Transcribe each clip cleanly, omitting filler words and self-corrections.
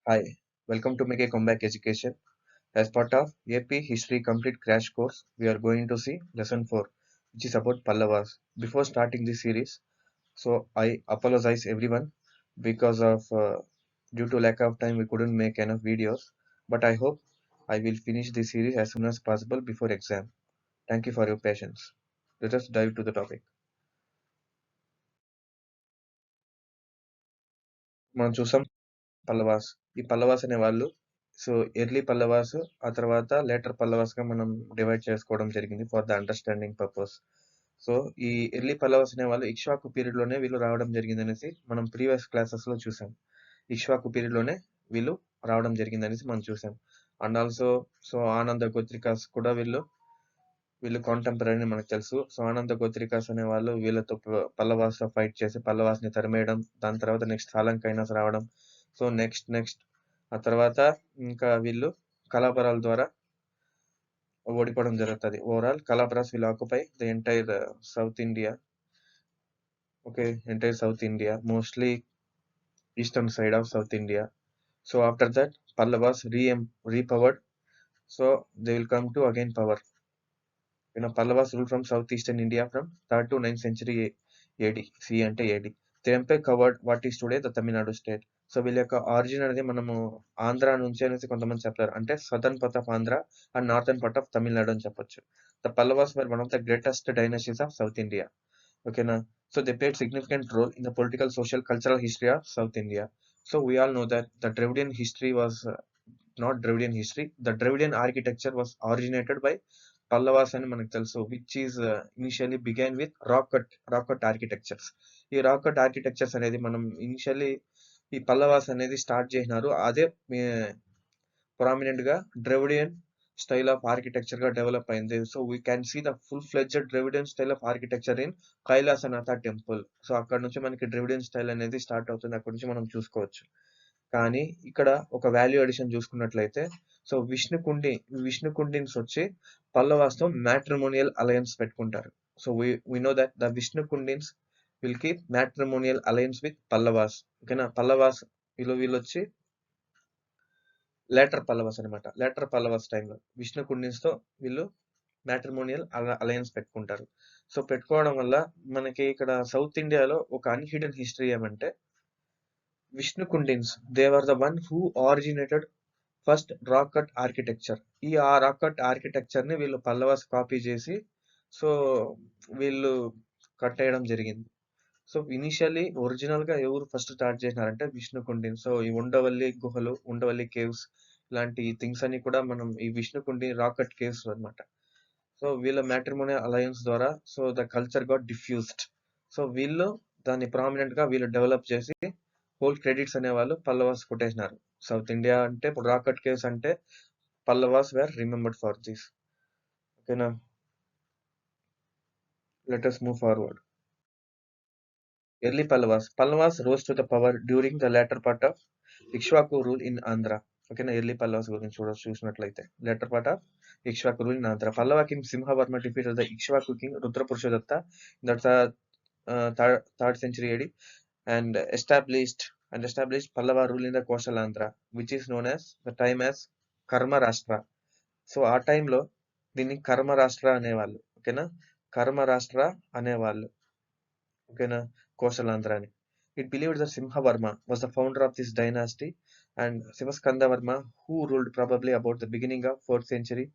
Hi, welcome to Make a Comeback Education. As part of AP History Complete Crash Course, we are going to see Lesson 4, which is about Pallavas. Before starting this series, so I apologize everyone because of due to lack of time we couldn't make enough videos. But I hope I will finish this series as soon as possible before exam. Thank you for your patience. Let us dive to the topic. మనం చూసాం పల్లవాస్. ఈ పల్లవాస్ అనే వాళ్ళు early Pallavas, ఆ తర్వాత later Pallavas గా మనం divide చేసుకోవడం జరిగింది for the understanding purpose. So ఈ ఎర్లీ పల్లవాస్ అనే వాళ్ళు ఇక్ష్వాకు పీరియడ్ లోనే వీళ్ళు రావడం జరిగింది అనేసి మనం ప్రీవియస్ క్లాసెస్ లో చూసాం. ఇక్ష్వాకు పీరియడ్ లోనే వీళ్ళు రావడం జరిగింది అనేసి మనం చూసాం. అండ్ ఆల్సో ఆనంద గోత్రికాస్ కూడా వీళ్ళు కాంటెంపరీ అని మనకు తెలుసు. సో ఆనంద గోత్రికాస్ అనే వాళ్ళు వీళ్ళతో పల్లవాస్ తో ఫైట్ చేసి పల్లవాస్ ని తరిమేయడం, దాని తర్వాత నెక్స్ట్ సాలంకైనాస్ రావడం. సో నెక్స్ట్ ఆ తర్వాత ఇంకా వీళ్ళు కలాపరాల ద్వారా ఓడిపోవడం జరుగుతుంది. Overall Kalabhras will occupy the entire south India. Okay, entire south India, mostly eastern side of south India. So after that Pallavas repowered. So they will come to again power. Pallavas ruled from southeastern India from 3rd to 9th century AD. C అంటే AD. The empire covered what is today the Tamil Nadu state. So వీళ్ళ యొక్క origin అనేది మనము ఆంధ్ర నుంచి అనేసి కొంతమంది చెప్తారు. అంటే southern part of Andhra and northern part of Tamil Nadu అని చెప్పొచ్చు. The Pallavas were one of the greatest dynasties of south India. ఓకేనా. So they played significant role in the political, social, cultural history of south India. So we all know that the Dravidian history was not Dravidian history. The Dravidian architecture was originated by Pallavas అని మనకు తెలుసు, which is initially began with rock cut architectures. ఈ rock cut architectures అనేది మనం initially ఈ పల్లవాస్ అనేది start చేసినారు. అదే ప్రామినెంట్ గా ద్రవిడియన్ స్టైల్ ఆఫ్ ఆర్కిటెక్చర్ గా డెవలప్ అయింది. So we can see the full fledged Dravidian style of architecture in Kailasanatha temple. So అక్కడ నుంచి మనకి ద్రవిడియన్ స్టైల్ అనేది స్టార్ట్ అవుతుంది. అక్కడ నుంచి మనం చూసుకోవచ్చు. కానీ ఇక్కడ ఒక వాల్యూ అడిషన్ చూసుకున్నట్లయితే, సో విష్ణుకుండిన్స్ వచ్చి పల్లవాస్తో మ్యాట్రిమోనియల్ అలయన్స్ పెట్టుకుంటారు. So we know that the Vishnukundins will keep matrimonial alliance with Pallavas. ఓకేనా. పల్లవాస్ వీళ్ళు వచ్చి లేటర్ పల్లవాస్ అనమాట. లేటర్ పల్లవాస్ టైంలో విష్ణుకుండిన్స్ తో వీళ్ళు మ్యాట్రిమోనియల్ అలయన్స్ పెట్టుకుంటారు. సో పెట్టుకోవడం వల్ల మనకి ఇక్కడ సౌత్ ఇండియాలో ఒక అన్హిడెన్ హిస్టరీ ఏమంటే, Vishnukundins they were the one who originated first rock cut architecture. ఆ రాక్ కట్ ఆర్కిటెక్చర్ ని వీళ్ళు పల్లవాస్ కాపీ చేసి సో వీళ్ళు కట్టేయడం జరిగింది. సో ఇనిషియల్లీ ఒరిజినల్ గా ఎవరు ఫస్ట్ స్టార్ట్ చేసినారంటే విష్ణుకుండిన్. సో ఈ ఉండవల్లి గుహలు, ఉండవల్లి కేవ్స్ ఇలాంటి థింగ్స్ అన్ని కూడా మనం ఈ విష్ణుకుండి రాక్ కట్ కేవ్స్ అనమాట. సో వీళ్ళ మ్యాట్రిమోనియల్ అలయన్స్ ద్వారా so the culture got diffused. So వీళ్ళు దాన్ని ప్రామినెంట్ గా వీళ్ళు డెవలప్ చేసి హోల్ క్రెడిట్స్ అనే వాళ్ళు పల్లవాస్ కొట్టేసినారు. సౌత్ ఇండియా అంటే ఇప్పుడు రాక్ కట్ కేవ్స్ అంటే Pallavas were remembered for this. ఓకేనా. Let us move forward. Early Pallavas rose to the power during the latter part of Ikshvaku rule in Andhra. ఓకేనా. ఎర్లీ పల్లవాస్ గురించి చూసినట్లయితే later part of Ikshvaku rule in Andhra. Pallava king Simhavarma defeated the Ikshvaku king Rudrapurushadatta in the third century AD and established Pallava rule in the coastal Andhra, which is known as the time as కర్మ రాష్ట్ర. So ఆ టైంలో దీన్ని కర్మ రాష్ట్ర అనేవాళ్ళు. ఓకేనా. కర్మ రాష్ట్ర అనేవాళ్ళు. ఓకేనా. కోస్టల్ ఆంధ్ర అని. It believed that Simhavarma was the founder of this dynasty and Sivaskandhavarma, who ruled probably about the beginning of 4th century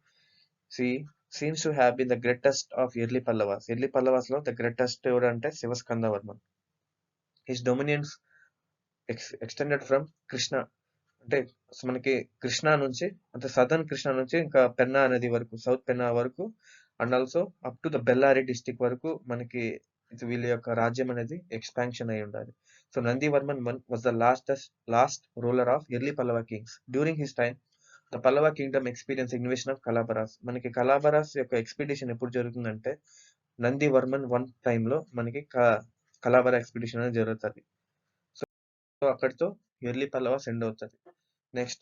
CE, seems to have been the greatest of early Pallavas. Early Pallavas లో the greatest ఎవరు అంటే Sivaskandavarma. His dominions extended from Krishna, అంటే మనకి కృష్ణా నుంచి, అంటే southern Krishna నుంచి ఇంకా పెన్నా నది వరకు, సౌత్ పెన్నా వరకు, and also up to the Bellary district వరకు మనకి వీళ్ళ యొక్క రాజ్యం అనేది ఎక్స్పాన్షన్ అయి ఉండాలి. So Nandivarman was the last ruler of early Pallava kings. During his time the Pallava kingdom experience invasion of Kalabhras. మనకి కలాబరాస్ యొక్క ఎక్స్పిడిషన్ ఎప్పుడు జరుగుతుందంటే నందివర్మన్ 1 టైంలో మనకి కలాబరా ఎక్స్పిడిషన్ అనేది జరుగుతుంది. సో అక్కడితో ఎర్లీ పల్లవాస్ ఎండ్ అవుతుంది. నెక్స్ట్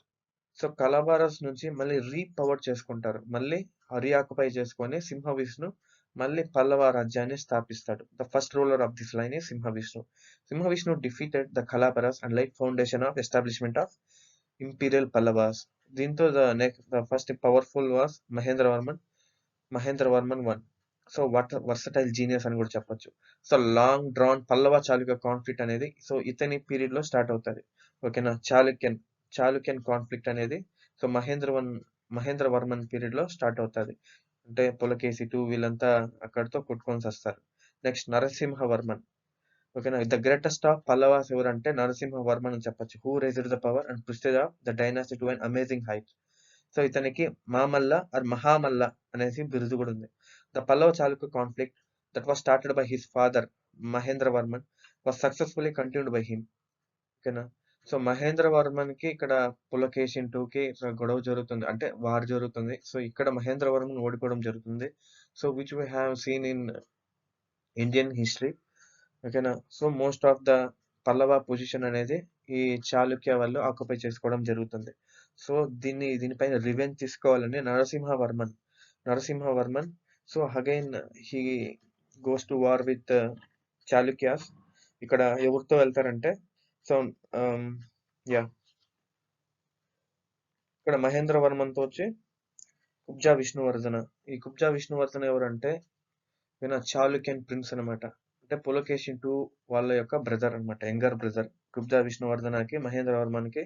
సో కలాబారస్ నుంచి మళ్ళీ రీపవర్ చేసుకుంటారు. మళ్ళీ రీఆక్యుపై చేసుకొని సింహ విష్ణు మళ్ళీ పల్లవ రాజ్యాన్ని స్థాపిస్తాడు. The first ruler of this line is Simha Vishnu. Simha Vishnu defeated the Kalabhras and laid foundation of establishment of imperial Pallavas. దీంతో the first powerful was Mahendra Varman 1. So versatile genius అని కూడా చెప్పొచ్చు. So long drawn Pallava Chalukya conflict అనేది సో ఇతని పీరియడ్ లో స్టార్ట్ అవుతుంది. ఓకేనా. చాళుక్యన్ కాన్ఫ్లిక్ట్ అనేది సో మహేంద్ర వర్మన్ పీరియడ్ లో స్టార్ట్ అవుతుంది. అంటే పులకేసి 2 వీళ్ళంతా అక్కడితో కొట్టుకొని వస్తారు. నెక్స్ట్ నరసింహవర్మన్. ఓకేనా. ద గ్రేటెస్ట్ ఆఫ్ పల్లవాస్ ఎవరంటే నరసింహవర్మన్ అని చెప్పొచ్చు. Who raised the power and prestige of the dynasty to an amazing height. So ఇతనికి మామల్ల ఆర్ మహామల్ల అనేసి బిరుదు కూడా ఉంది. The Pallava Chalukya conflict that was started by his father Mahendra Varman was successfully continued by him. ఓకేనా. So Mahendra Varman కి ఇక్కడ పులకేశిన్ 2 కి గొడవ జరుగుతుంది, అంటే వార్ జరుగుతుంది. సో ఇక్కడ మహేంద్ర వర్మన్ ఓడిపోవడం జరుగుతుంది. So which we have seen in Indian history. ఓకేనా. So most of the Pallava position అనేది ఈ చాళుక్య వాళ్ళు ఆక్యుపై చేసుకోవడం జరుగుతుంది. సో దీనిపైన రివెంజ్ తీసుకోవాలని Narasimhavarman so again he goes to war with Chalukyas. ఇక్కడ ఎవరితో వెళ్తారంటే సో యా ఇక్కడ మహేంద్ర వర్మన్ తో వచ్చి కుబ్జా విష్ణువర్ధన. ఈ కుబ్జా విష్ణువర్ధన ఎవరంటే ఈయన చాళుక్యన్ ప్రిన్స్ అనమాట. అంటే పులకేశిన్ 2 వాళ్ళ యొక్క బ్రదర్ అనమాట, యంగర్ బ్రదర్. కుబ్జా విష్ణువర్ధనకి మహేంద్ర వర్మన్కి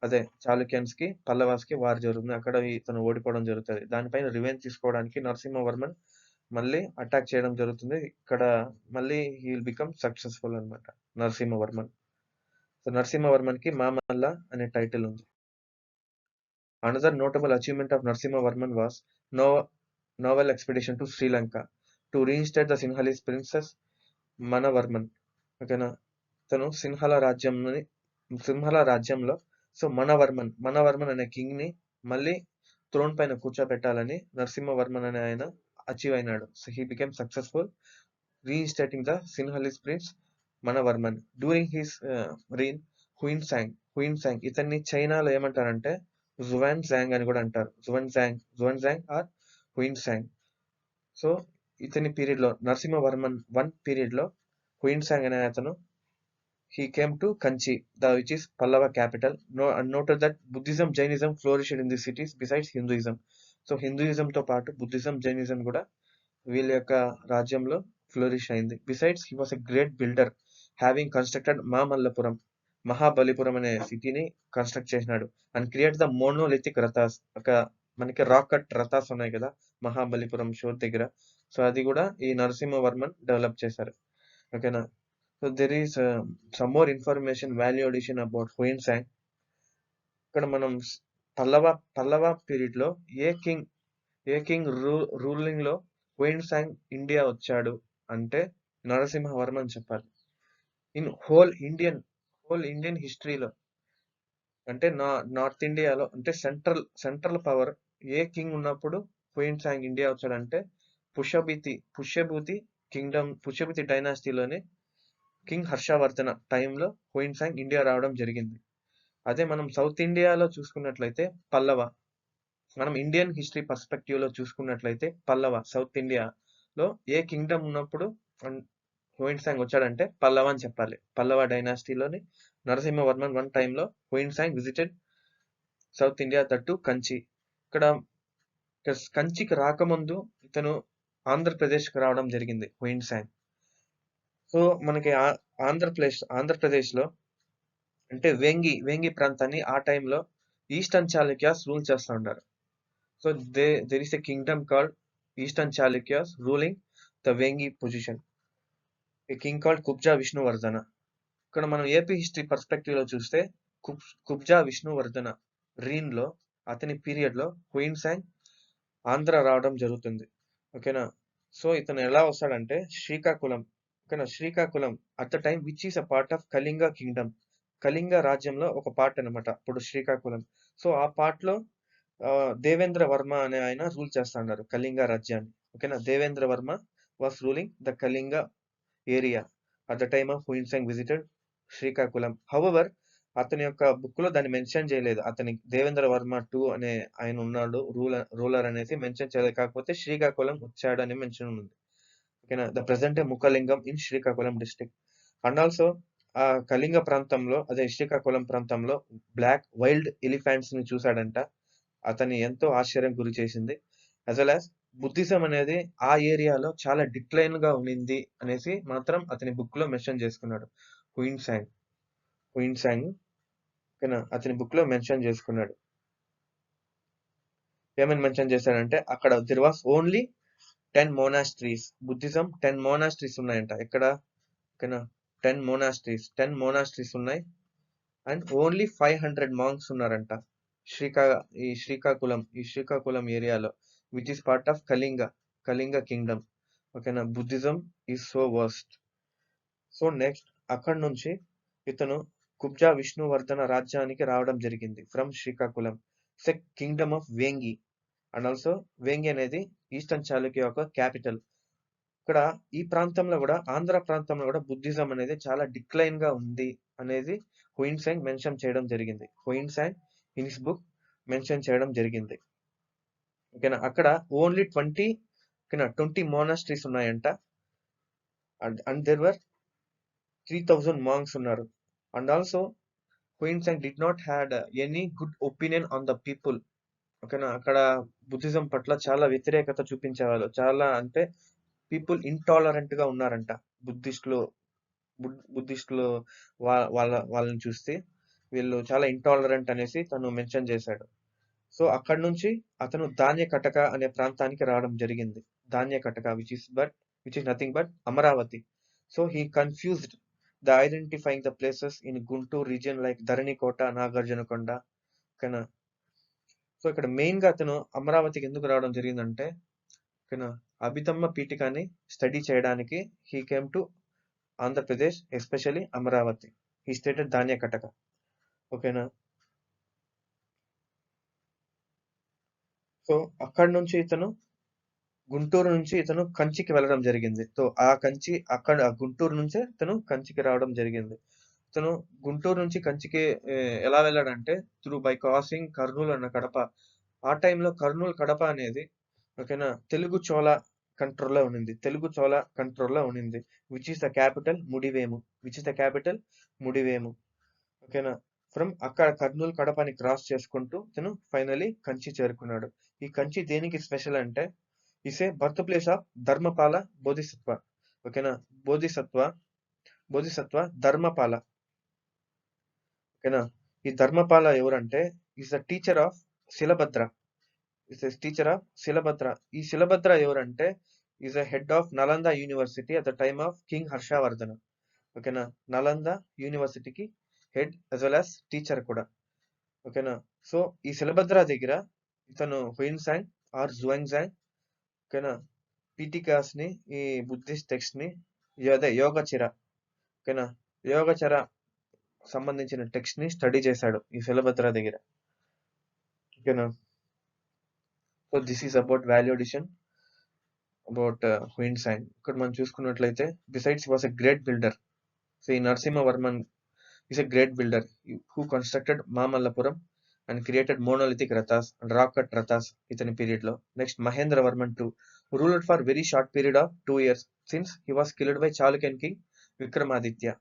అదే చాళుక్యన్స్ కి పల్లవాస్ కి వార్ జరుగుతుంది. అక్కడ ఇతను ఓడిపోవడం జరుగుతుంది. దానిపైన రివెంజ్ తీసుకోవడానికి నరసింహవర్మన్ మళ్ళీ అటాక్ చేయడం జరుగుతుంది. ఇక్కడ మళ్ళీ హీ విల్ బికమ్ సక్సెస్ఫుల్ అనమాట నరసింహవర్మన్. సో నరసింహవర్మన్ కి మామల్ల అనే టైటిల్ ఉంది. Another notable achievement of Narasimhavarman was naval expedition to Sri Lanka to reinstate the Sinhalese princess Manavarman. ఓకేనా. తను సింహళ రాజ్యంలో సో మనవర్మన్ అనే కింగ్ ని మళ్ళీ థ్రోన్ పైన కూర్చోబెట్టాలని నరసింహవర్మన్ అనే ఆయన అచీవ్ అయినాడు. So he became successful reinstating the Sinhalese prince Manavarman during his reign. Hiuen Tsang ఇతన్ని చైనాలో ఏమంటారంటే జువాన్ జాంగ్ అని కూడా అంటారు. Xuanzang or Hiuen Tsang. So ఇతని పీరియడ్ లో నరసింహవర్మన్ 1 పీరియడ్ లో హుయిన్ సాంగ్ అనే అతను he came to Kanchi, which is Pallava capital, and noted that Buddhism, Jainism flourished in these cities besides Hinduism. So Hinduism తో పాటు బుద్ధిజం, జైనిజం కూడా వీళ్ళ యొక్క రాజ్యంలో ఫ్లోరిష్ అయింది. Besides he was a great builder having constructed Mahabalipuram అనే సిటీని construct చేసినాడు. And create the monolithic Rathas. మనకి రాక్ కట్ రథాస్ ఉన్నాయి కదా మహాబలిపురం షోర్ దగ్గర. సో అది కూడా ఈ నరసింహవర్మన్ డెవలప్ చేశారు. ఓకేనా. So there is some more information value addition about Hiuen Tsang. ఇక్కడ మనం పల్లవ పీరియడ్ లో ఏ కింగ్ రూలింగ్ లో హుయిన్ సాంగ్ ఇండియా వచ్చాడు అంటే నరసింహవర్మన్ చెప్పాలి. ఇన్ హోల్ ఇండియన్ హిస్టరీలో అంటే నార్త్ ఇండియాలో అంటే సెంట్రల్ పవర్ ఏ కింగ్ ఉన్నప్పుడు హుయిన్ సాంగ్ ఇండియా వచ్చాడంటే పుష్యభూతి డైనాసిటీలోని కింగ్ హర్షవర్ధన టైంలో హుయిన్ సాంగ్ ఇండియా రావడం జరిగింది. అదే మనం సౌత్ ఇండియాలో చూసుకున్నట్లయితే మనం ఇండియన్ హిస్టరీ పర్స్పెక్టివ్ లో చూసుకున్నట్లయితే పల్లవ సౌత్ ఇండియాలో ఏ కింగ్డమ్ ఉన్నప్పుడు హుయిన్ సాంగ్ వచ్చాడంటే పల్లవ అని చెప్పాలి. పల్లవ డైనాసిటీలోని నరసింహవర్మన్ 1 టైంలో Hiuen Tsang visited south India, that Kanchi. ఇక్కడ కంచికి రాకముందు ఇతను ఆంధ్రప్రదేశ్కి రావడం జరిగింది హుయిన్ సాంగ్. సో మనకి ఆంధ్రప్రదేశ్ లో అంటే వేంగి ప్రాంతాన్ని ఆ టైంలో ఈస్టర్న్ చాళుక్యాస్ రూల్ చేస్తూ ఉంటారు. So there is a kingdom called eastern Chalukyas ruling the Vengi position. A king called Kubja Vishnuvardhana. ఇక్కడ మనం ఏపీ హిస్టరీ పర్స్పెక్టివ్ లో చూస్తే కుబ్జా విష్ణువర్ధన రీన్ లో అతని పీరియడ్ లో హుయిన్ సాంగ్ ఆంధ్ర రావడం జరుగుతుంది. ఓకేనా. సో ఇతను ఎలా వస్తాడంటే శ్రీకాకుళం. ఓకేనా. Srikakulam at the time which is a part of Kalinga Kingdom. Kalinga రాజ్యంలో ఒక పార్ట్ అనమాట అప్పుడు శ్రీకాకుళం. సో ఆ పార్ట్ లో దేవేంద్ర వర్మ అనే ఆయన రూల్ చేస్తా ఉన్నారు కళింగ రాజ్యాన్ని. ఓకేనా. Devendra Varma was ruling the Kalinga area at the time of Hiuen Tsang visited Srikakulam. However అతని యొక్క బుక్ లో దాన్ని మెన్షన్ చేయలేదు. అతని దేవేంద్ర వర్మ 2 అనే ఆయన ఉన్నాడు రూలర్ అనేది మెన్షన్ చేయలేదు. కాకపోతే శ్రీకాకుళం వచ్చాడు అని మెన్షన్ ఉంది. ఓకేనా. The present day Mukhalingam in Srikakulam district. And also ఆ కళింగ ప్రాంతంలో అదే శ్రీకాకుళం ప్రాంతంలో బ్లాక్ వైల్డ్ ఎలిఫెంట్స్ ని చూశాడంట. అతన్ని ఎంతో ఆశ్చర్యం గురి చేసింది. యాజ్ వెల్ యాజ్ బుద్ధిజం అనేది ఆ ఏరియాలో చాలా డిక్లైన్ గా ఉండింది అనేసి మాత్రం అతని బుక్ లో మెన్షన్ చేసుకున్నాడు. హుయిన్ సాంగ్ హుయిన్ సాంగ్ ఓకేనా, అతని బుక్ లో మెన్షన్ చేసుకున్నాడు. ఏమని మెన్షన్ చేశాడంటే అక్కడ దెర్ వాస్ ఓన్లీ 10 మోనాస్ట్రీస్. బుద్ధిజం 10 మోనాస్ట్రీస్ ఉన్నాయంట. ఎక్కడ ఓకేనా, 10 మోనాస్ట్రీస్ ఉన్నాయి. అండ్ ఓన్లీ 500 మాంక్స్ ఉన్నారంట. శ్రీకా ఈ శ్రీకాకుళం ఏరియాలో which is part of Kalinga kingdom. ఓకేనా, Buddhism is so worst. So next అక్కడ నుంచి ఇతను కుబ్జా విష్ణువర్ధన రాజ్యానికి రావడం జరిగింది from Srikakulam. Kingdom of Vengi. And also Vengi అనేది ఈస్టర్న్ చాళుక్య యొక్క క్యాపిటల్. ఇక్కడ ఈ ప్రాంతంలో కూడా ఆంధ్ర ప్రాంతంలో కూడా బుద్ధిజం అనేది చాలా డిక్లైన్ గా ఉంది అనేది హుయిన్ సాంగ్ మెన్షన్ చేయడం జరిగింది. Hiuen Tsang in his book mention చేయడం జరిగింది. ఓకేనా, అక్కడ ఓన్లీ 20 మోనాస్ట్రీస్ ఉన్నాయంట. అండ్ దెర్ వర్ 3000 మాంక్స్ ఉన్నారు. And also Hiuen Tsang did not had any good opinion on the people. ఓకేనా, అక్కడ బుద్ధిజం పట్ల చాలా వ్యతిరేకత చూపించేవాళ్ళు. చాలా అంటే పీపుల్ ఇంటాలరెంట్ గా ఉన్నారంట. బుద్ధిస్టులు బుద్ధిస్టులు వాళ్ళని చూస్తే వీళ్ళు చాలా ఇంటాలరెంట్ అనేసి తను మెన్షన్ చేశాడు. సో అక్కడ నుంచి అతను ధాన్యకటక అనే ప్రాంతానికి రావడం జరిగింది. Dhanyakataka which is nothing but Amaravati. So he confused the identifying the places in Guntur region like Dharanikota, Nagarjunakonda. ఓకేనా, సో ఇక్కడ మెయిన్ గా అతను అమరావతికి ఎందుకు రావడం జరిగిందంటే ఓకేనా, అభిధమ్మ పీఠికాన్ని స్టడీ చేయడానికి he came to Andhra Pradesh, especially Amaravati. He stated Dhanyakataka. ఓకేనా, సో అక్కడ నుంచి గుంటూరు నుంచి ఇతను కంచికి వెళ్ళడం జరిగింది. సో ఆ గుంటూరు నుంచే ఇతను కంచికి రావడం జరిగింది. ఇతను గుంటూరు నుంచి కంచికి ఎలా వెళ్ళాడంటే బై క్రాసింగ్ కర్నూలు అన్న కడప. ఆ టైంలో కర్నూలు కడప అనేది ఓకేనా తెలుగు చోళ కంట్రోల్లో ఉండింది. Which is the capital Mudivemu. ఓకేనా, ఫ్రమ్ అక్కడ కర్నూలు కడపని క్రాస్ చేసుకుంటూ ఇతను ఫైనలీ కంచి చేరుకున్నాడు. ఈ కంచి దేనికి స్పెషల్ అంటే is a birth place of Dharmapala Bodhisattva. ఓకేనా, బోధిసత్వ ధర్మపాల. ఓకేనా, ఈ ధర్మపాల ఎవరంటే ఈస్ ద టీచర్ ఆఫ్ శిలభద్ర. ఈ శిలభద్ర ఎవరంటే is the head of Nalanda university at the time of king Harshavardhana. ఓకేనా, నలంద యూనివర్సిటీకి head as well as teacher కూడా. ఓకేనా, సో ఈ శిలభద్ర దగ్గర ఇతను హుయిన్ సాంగ్ ఆర్ జువాంగ్ సాంగ్ ఓకేనా పీఠికాస్ ని, ఈ బుద్ధిస్ట్ టెక్స్ట్ ని అదే యోగచిర ఓకేనా యోగచర సంబంధించిన టెక్స్ట్ ని స్టడీ చేశాడు ఈ శిలభద్ర దగ్గర. ఓకేనా, so this is about value addition about Hiuen Tsang. ఇక్కడ మనం చూసుకున్నట్లయితే besides was a great builder. So ఈ Narasimhavarman is a great builder who constructed Mamallapuram and created monolithic rathas and rock cut rathas itani period lo. Next, Mahendravarman II ruled for very short period of 2 years since he was killed by Chalukyan king Vikramaditya.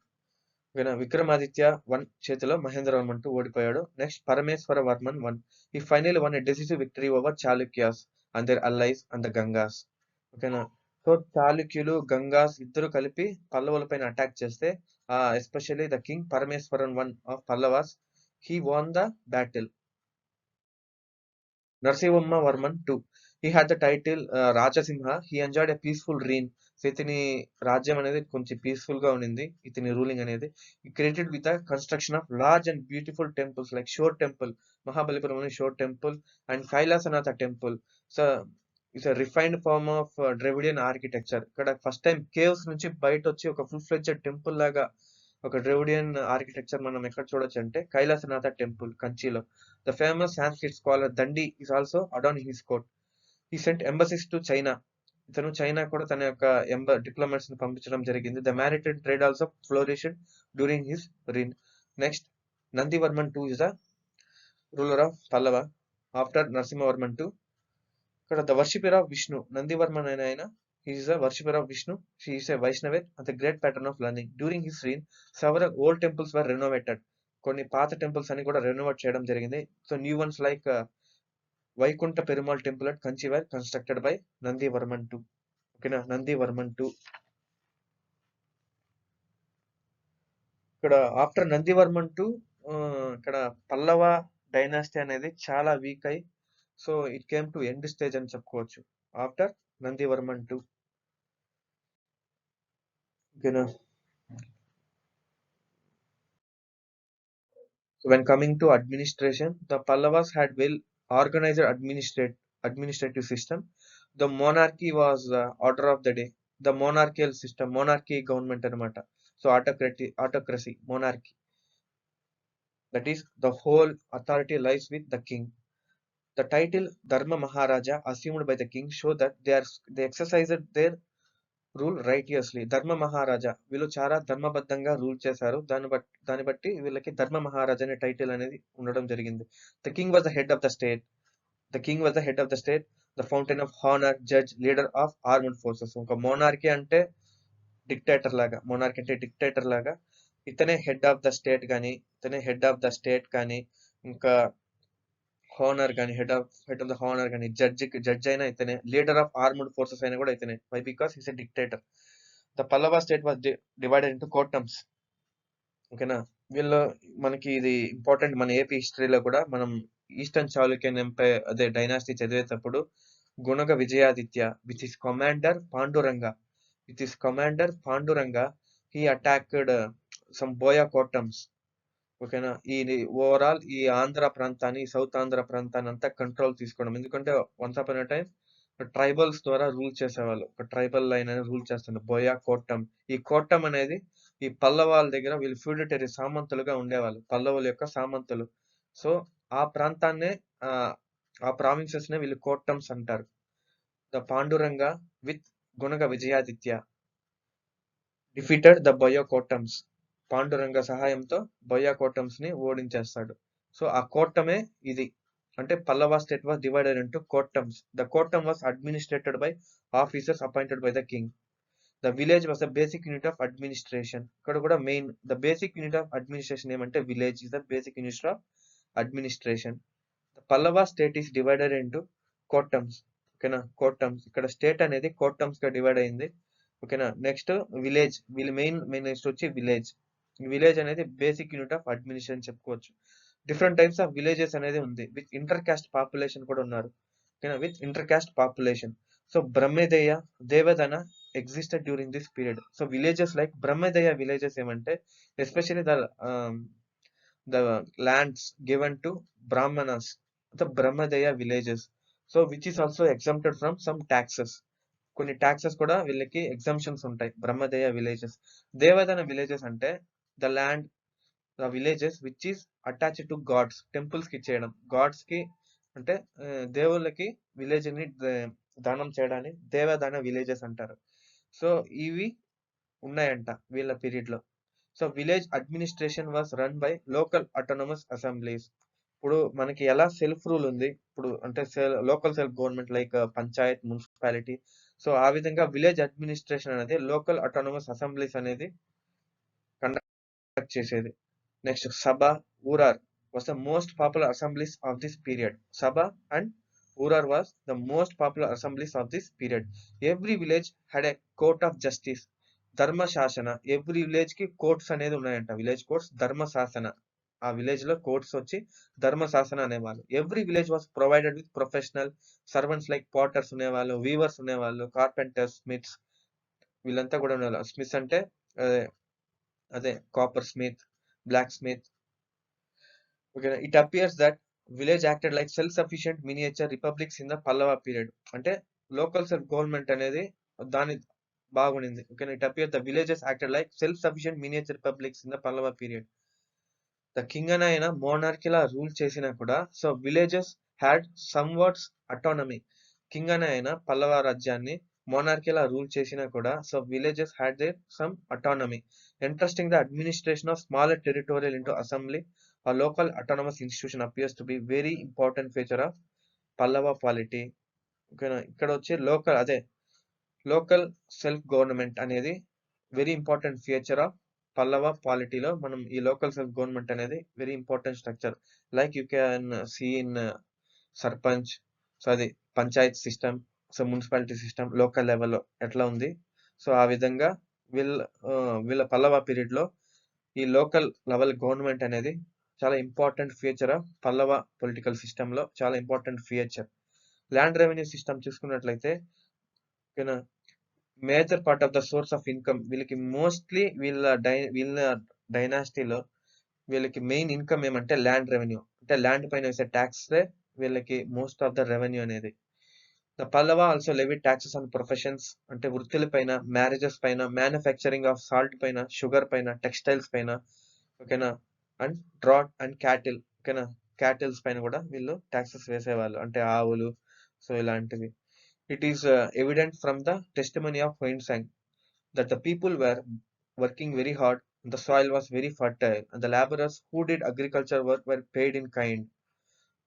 Vikramaditya 1 చేతిలో Mahendravarman II ఓడిపోయాడు. Next Parameswaravarman 1 he finally won a decisive victory over Chalukyas and their allies and the Gangas. ఓకేనా, so చాళుక్యులు గంగాస్ ఇద్దరు కలిపి పల్లవుల పైన attack చేస్తే especially the king Parameshwaran 1 of Pallavas he won the battle. Narasimhavarman 2 he had the title Rajasimha. he enjoyed a peaceful reign. So ఇతని రాజ్యం అనేది కొంచెం పీస్ఫుల్ గా ఉండింది. ఇతని రూలింగ్ అనేది created with the construction of large and beautiful temples like shore temple, Mahabalipuram అనే shore temple and Kailasanatha temple. So its refined form of Dravidian architecture. ఇక్కడ ఫస్ట్ టైం కేవ్స్ నుంచి బయట వచ్చి ఒక ఫుల్ ఫ్లెడ్జెడ్ టెంపుల్ లాగా ఒక ద్రవిడియన్ ఆర్కిటెక్చర్ మనం ఎక్కడ చూడొచ్చు అంటే కైలాసనాథ టెంపుల్ కంచిలో. The famous Sanskrit scholar Dandi is also adorn his court. He sent embassies to China. ఇతను చైనా కూడా తన యొక్క డిప్లొమాట్స్ ని పంపించడం జరిగింది. The maritime trade also flourished during his reign. Next, Nandivarman 2 is the ruler of Pallava after Narasimhavarman 2. ఇక్కడ the worshipper of Vishnu Nandivarman అనే ఆయన He is a worshipper of Vishnu. She is a Vaishnava and a great patron of learning. During his reign, several old temples were renovated. కొన్ని పాత temples అన్ని కూడా renovate చేయడం జరిగింది. So new ones like Vaikuntha Perumal temple at Kanchi were constructed by Nandivarman two. ఓకేనా, Nandivarman two. ఇక్కడ after Nandivarman two ఇక్కడ Pallava dynasty అనేది చాలా వీక్ అయి so it came to end stage అని చెప్పుకోవచ్చు ఆఫ్టర్ నందివర్మన్ టూ. ఓకేనా. So when coming to administration, the Pallavas had well organized administrative system. The monarchy was order of the day. The monarchical system, monarchy government anamata. So autocracy, monarchy. That is, the whole authority lies with the king. The title Dharma Maharaja assumed by the king show that they exercised their rule righteously. Dharma Maharaja వీళ్ళు చాలా ధర్మబద్ధంగా rule చేశారు. దాన్ని బట్టి వీళ్ళకి ధర్మ మహారాజా అనే title అనేది ఉండడం జరిగింది. The king was the head of the state. The fountain of honour, judge, leader of armed forces. ఒక మోనార్కీ అంటే డిక్టేటర్ లాగా ఇతనే హెడ్ ఆఫ్ ద స్టేట్ కానీ ఇంకా హానర్ కానీ హెడ్ ఆఫ్ ద హానర్ కానీ జడ్జ్ అయినా ఇతనే, లీడర్ ఆఫ్ ఆర్మ్డ్ ఫోర్సెస్ అయినా కూడా ఇతనే. Why? Because is a dictator. The Pallava state was divided into kottams. ఓకేనా. వీళ్ళు మనకి ఇది ఇంపార్టెంట్. మన ఏపీ హిస్టరీలో కూడా మనం ఈస్టర్న్ చాళుక్యన్ ఎంపైర్ అదే డైనాసిటీ చదివేటప్పుడు Gunaga Vijayaditya with his commander Panduranga he attacked some Boya kottams. ఓకేనా. ఈ ఓవరాల్ ఈ ఆంధ్ర ప్రాంతాన్ని, సౌత్ ఆంధ్ర ప్రాంతాన్ని అంతా కంట్రోల్ తీసుకోవడం. ఎందుకంటే once upon a time tribals ద్వారా రూల్ చేసేవాళ్ళు. ఒక ట్రైబల్ లైన్ అనేది రూల్ చేస్తుంది, బోయా కోట్టం. ఈ కోట్టం అనేది ఈ పల్లవాళ్ళ దగ్గర వీళ్ళు ఫ్యూడిటరీ సామంతులుగా ఉండేవాళ్ళు, పల్లవుల యొక్క సామంతులు. సో ఆ ప్రాంతాన్నే ఆ ప్రావిన్సెస్ నే వీళ్ళు కోట్టమ్స్ అంటారు. The Panduranga with Gunaga Vijayaditya defeated the Boya kottams. Panduranga సహాయంతో బోయా కోట్టమ్స్ ని ఓడించేస్తాడు. సో ఆ కోట్టమే ఇది. అంటే Pallava state was divided into kottams. The kottam was administered by officers appointed by the king. The village was the basic unit of administration. ఇక్కడ కూడా main the basic unit of administration ఏమంటే village is the basic unit of administration. The Pallava state is divided into kottams. ఓకేనా, కోట్టమ్స్. ఇక్కడ state అనేది కోట్టమ్స్ గా divide అయింది. ఓకేనా. Next village, main next వచ్చి విలేజ్ అనేది బేసిక్ యూనిట్ ఆఫ్ అడ్మినిస్ట్రేషన్ చెప్పుకోవచ్చు. డిఫరెంట్ టైప్స్ ఆఫ్ విలేజెస్ అనేది ఉంది. విత్ ఇంటర్ కాస్ట్ పాపులేషన్ కూడా ఉన్నారు. ఓకేనా, with inter caste population. So Brahmadeya, Devadana existed during this period. So villages like Brahmadeya villages ఏమంటే especially the lands given to Brahmanas, the Brahmadeya villages. So which is also exempted from some taxes. కొన్ని taxes కూడా వీళ్ళకి exemptions ఉంటాయి. బ్రహ్మదేయ villages. Devadana villages అంటే the land, the villages which is attached to gods. Temples కి ఇచ్చేయడం, God's కి అంటే దేవుళ్ళకి విలేజ్ ని దానం చేయడాన్ని దేవదాన విలేజెస్ అంటారు. సో ఇవి ఉన్నాయంట వీళ్ళ పీరియడ్ లో. So village administration was run by local autonomous assemblies. ఇప్పుడు మనకి ఎలా సెల్ఫ్ రూల్ ఉంది ఇప్పుడు అంటే local self government like Panchayat, municipality. So ఆ విధంగా విలేజ్ అడ్మినిస్ట్రేషన్ అనేది లోకల్ అటానమస్ అసెంబ్లీస్ అనేది కండక్ట్ చేసేది. Next Sabha, ఊరార్ was the most popular assemblies of this period. Sabha and Urar was the most popular assemblies of this period. Every village had a court of justice. ధర్మ శాసన, every village కి courts అనేది ఉన్నాయంట. Village courts, ధర్మ శాసన. ఆ village లో courts వచ్చి ధర్మ శాసన అనేవాళ్ళు. Every village was provided with professional servants like potters ఉండేవాళ్ళు, వీవర్స్ ఉండేవాళ్ళు, కార్పెంటర్స్, స్మిత్స్. వీళ్ళంతా కూడా ఉండేవాళ్ళు. స్మిత్స్ అంటే అదే copper smith, black smith. Okay, it appears that village acted like self-sufficient miniature republics in the Pallava period. అంటే local self government అనేది దాని బాగుండింది. Okay, it appear the villages acted like self sufficient miniature republics in the Pallava period. The king అని ఆయన మోనార్కీలా rule చేసినా కూడా so villages had some words autonomy. King అని ఆయన పల్లవ రాజ్యాన్ని మోనార్కీలా రూల్ చేసినా కూడా so villages had their some autonomy. Interesting the administration of smaller territorial into assembly a local autonomous institution appears to be very important feature of Pallava polity. ఓకేనా, ఇక్కడ వచ్చి local అదే లోకల్ సెల్ఫ్ గవర్నమెంట్ అనేది very important feature of Pallava పాలిటీలో. మనం ఈ local self government అనేది very important structure. Like you can see in sarpanch, so అది panchayat system, so municipality system local లెవెల్లో ఎట్లా ఉంది. సో ఆ విధంగా వీళ్ళ వీళ్ళ పల్లవ పీరియడ్ లో ఈ లోకల్ లెవెల్ గవర్నమెంట్ అనేది చాలా important feature of Pallava political system లో చాలా important feature. Land revenue system చూసుకున్నట్లయితే major part of the source of income వీళ్ళకి మోస్ట్లీ వీళ్ళ డైనాసిటీలో వీళ్ళకి మెయిన్ ఇన్కమ్ ఏమంటే ల్యాండ్ రెవెన్యూ, అంటే ల్యాండ్ పైన వేసే ట్యాక్స్ వీళ్ళకి మోస్ట్ ఆఫ్ ద రెవెన్యూ అనేది. ద Pallava also levy taxes on professions, అంటే వృత్తుల పైన, మ్యారేజెస్ పైన, మ్యానుఫ్యాక్చరింగ్ ఆఫ్ సాల్ట్ పైన, షుగర్ పైన, టెక్స్టైల్స్ పైన, ఓకేనా, అండ్ డ్రాట్ అండ్ క్యాటిల్, ఓకేనా, క్యాటిల్స్ పైన కూడా వీళ్ళు ట్యాక్సెస్ వేసేవాళ్ళు, అంటే ఆవులు, సో ఇలాంటివి. It is evident from the testimony of Hiuen Tsang that the people were working very hard, the soil was very fertile, and the laborers who did agriculture work were paid in kind.